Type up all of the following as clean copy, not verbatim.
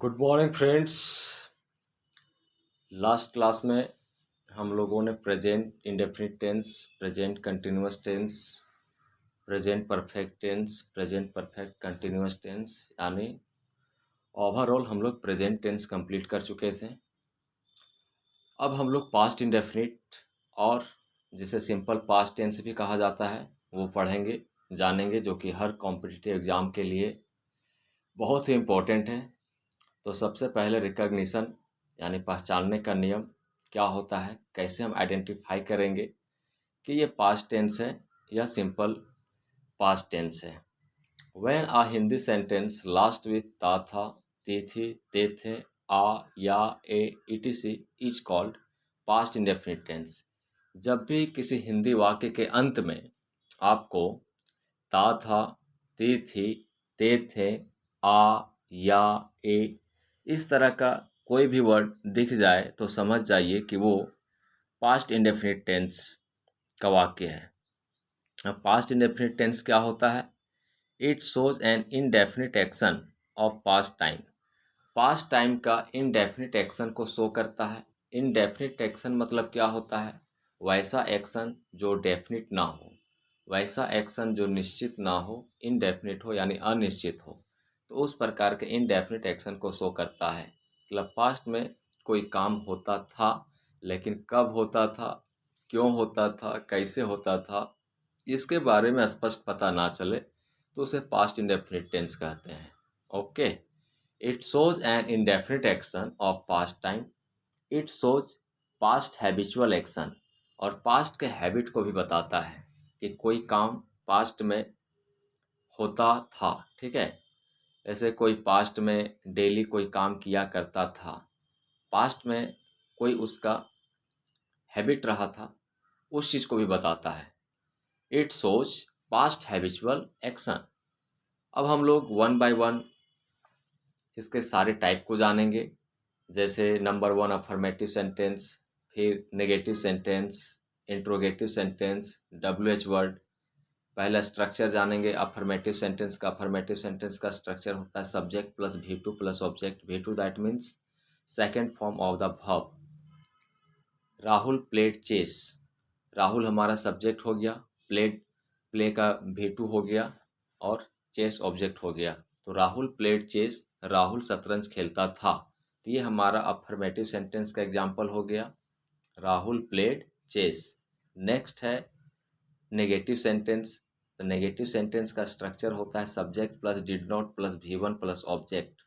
Good morning friends. Last class में हम लोगों ने present indefinite tense, present continuous tense, present perfect tense, present perfect continuous tense यानी overall हम लोग प्रेजेंट टेंस कंप्लीट कर चुके थे। अब हम लोग पास्ट इंडेफिनिट और जिसे सिंपल पास्ट टेंस भी कहा जाता है वो पढ़ेंगे, जानेंगे, जो कि हर कॉम्पिटिटिव एग्ज़ाम के लिए बहुत ही इम्पोर्टेंट है। तो सबसे पहले रिकॉग्निशन यानी पहचानने का नियम क्या होता है, कैसे हम आइडेंटिफाई करेंगे कि ये पास्ट टेंस है या सिंपल पास्ट टेंस है। When a Hindi sentence last with ता था, ती थी, ते थे, आ या ए etc is called past indefinite tense. जब भी किसी हिंदी वाक्य के अंत में आपको ता था, ती थी, ते थे, आ या ए इस तरह का कोई भी वर्ड दिख जाए तो समझ जाइए कि वो पास्ट इंडेफिनिट टेंस का वाक्य है। अब पास्ट इंडेफिनिट टेंस क्या होता है? It shows N indefinite action of past time. Past time का इनडेफिनिट एक्शन को शो करता है। इनडेफिनिट एक्शन मतलब क्या होता है? वैसा एक्शन जो डेफिनिट ना हो, वैसा एक्शन जो निश्चित ना हो, इनडेफिनिट हो यानी अनिश्चित हो, तो उस प्रकार के इनडेफिनिट एक्शन को शो करता है। मतलब पास्ट में कोई काम होता था, लेकिन कब होता था, क्यों होता था, कैसे होता था, इसके बारे में स्पष्ट पता ना चले तो उसे पास्ट इंडेफिनिट टेंस कहते हैं। Okay. It shows N indefinite action of past time. It shows past habitual action, और पास्ट के हैबिट को भी बताता है कि कोई काम पास्ट में होता था। ठीक है, ऐसे कोई पास्ट में डेली कोई काम किया करता था, पास्ट में कोई उसका हैबिट रहा था, उस चीज़ को भी बताता है। It shows past habitual action. अब हम लोग वन बाय वन इसके सारे टाइप को जानेंगे। जैसे नंबर वन अफर्मेटिव सेंटेंस, फिर negative sentence, interrogative sentence, WH word. पहला स्ट्रक्चर जानेंगे अफर्मेटिव सेंटेंस का। अफर्मेटिव सेंटेंस का स्ट्रक्चर होता है subject plus V2 plus object. V2 that means second form of the verb. Rahul played chess. Rahul हमारा subject हो गया, प्लेड प्ले का V2 हो गया, और चेस ऑब्जेक्ट हो गया। तो राहुल प्लेड चेस, राहुल शतरंज खेलता था। तो ये हमारा अफर्मेटिव सेंटेंस का एग्जाम्पल हो गया, राहुल प्लेड चेस। नेक्स्ट है नेगेटिव सेंटेंस। तो नेगेटिव सेंटेंस का स्ट्रक्चर होता है subject plus did not plus V1 plus object.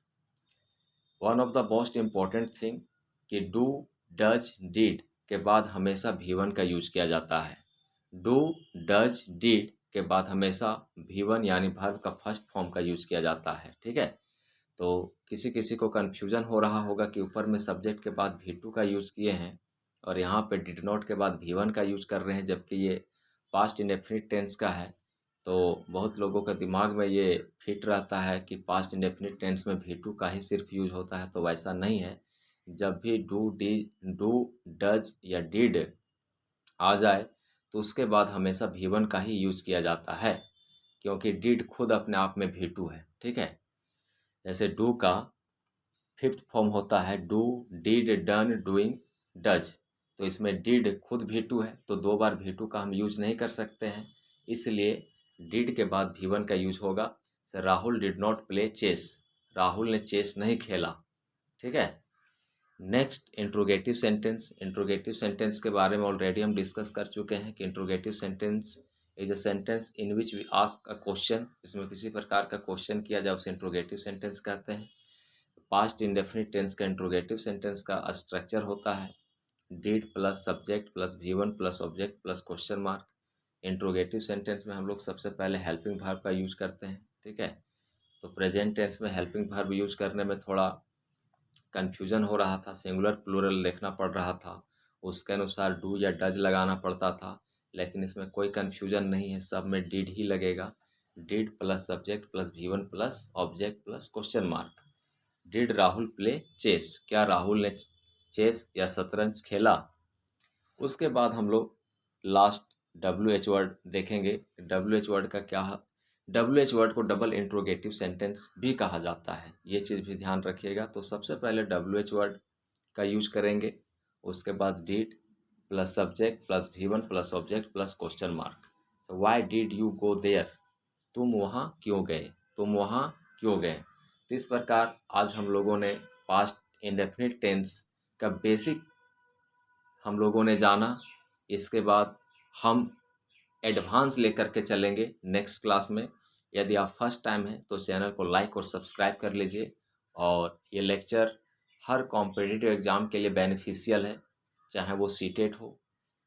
One of the most important thing कि डू, डज, डिड के बाद हमेशा V1 का यूज किया जाता है। डू, डज, डिड के बाद हमेशा V1 यानी वर्ब का फर्स्ट फॉर्म का यूज किया जाता है। ठीक है, तो किसी किसी को कन्फ्यूजन हो रहा होगा कि ऊपर में सब्जेक्ट के बाद V2 का यूज़ किए हैं और यहाँ पे डिड नॉट के बाद V1 का यूज कर रहे हैं, जबकि ये पास्ट इंडेफिनिट टेंस का है। तो बहुत लोगों का दिमाग में ये फिट रहता है कि पास्ट इंडेफिनिट टेंस में V2 का ही सिर्फ यूज होता है, तो वैसा नहीं है। जब भी डू, डज या डिड आ जाए तो उसके बाद हमेशा V1 का ही यूज किया जाता है, क्योंकि डिड खुद अपने आप में V2 है। ठीक है, जैसे डू का फिफ्थ फॉर्म होता है do, did, done, doing, does. तो इसमें डिड खुद V2 है, तो दो बार V2 का हम यूज नहीं कर सकते हैं, इसलिए डिड के बाद V1 का यूज होगा। Rahul did not play chess, Rahul ने चेस नहीं खेला। ठीक है, next interrogative sentence. Interrogative sentence के बारे में ऑलरेडी हम डिस्कस कर चुके हैं कि interrogative sentence is a sentence in which we ask a question. इसमें किसी प्रकार का क्वेश्चन किया जाए उसे इंट्रोगेटिव सेंटेंस कहते हैं। पास्ट इंडेफिनिट टेंस का इंट्रोगेटिव सेंटेंस का स्ट्रक्चर होता है did plus subject plus V1 plus object plus question mark. Interrogative sentence में हम लोग सबसे पहले हेल्पिंग वर्ब का यूज करते हैं। ठीक है, तो प्रेजेंट टेंस में हेल्पिंग वर्ब यूज करने में थोड़ा कन्फ्यूजन हो रहा था, सिंगुलर प्लूरल देखना पड़ रहा था, उसके अनुसार डू या डज लगाना पड़ता था, लेकिन इसमें कोई कन्फ्यूजन नहीं है, सब में डिड ही लगेगा। Did plus subject plus V1 plus object plus question mark. Did Rahul play chess, क्या राहुल ने चेस या शतरंज खेला। उसके बाद हम लोग लास्ट WH वर्ड देखेंगे। WH वर्ड का क्या WH वर्ड को डबल इंट्रोगेटिव सेंटेंस भी कहा जाता है, ये चीज़ भी ध्यान रखिएगा। तो सबसे पहले WH वर्ड का यूज करेंगे, उसके बाद did plus subject plus V1 plus object plus question mark. तो why did you go there, तुम वहाँ क्यों गए, तुम वहाँ क्यों गए। तो इस प्रकार आज हम लोगों ने पास्ट इंडेफिनिट टेंस का बेसिक हम लोगों ने जाना। इसके बाद हम एडवांस लेकर के चलेंगे नेक्स्ट क्लास में। यदि आप फर्स्ट टाइम हैं तो चैनल को लाइक और सब्सक्राइब कर लीजिए। और ये लेक्चर हर कॉम्पिटिटिव एग्ज़ाम के लिए बेनिफिशियल है, चाहे वो सीटेट हो,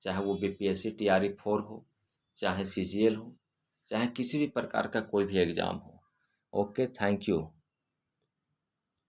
चाहे वो BPSC TRE 4 हो, चाहे CGL हो, चाहे किसी भी प्रकार का कोई भी एग्ज़ाम हो। Okay, thank you.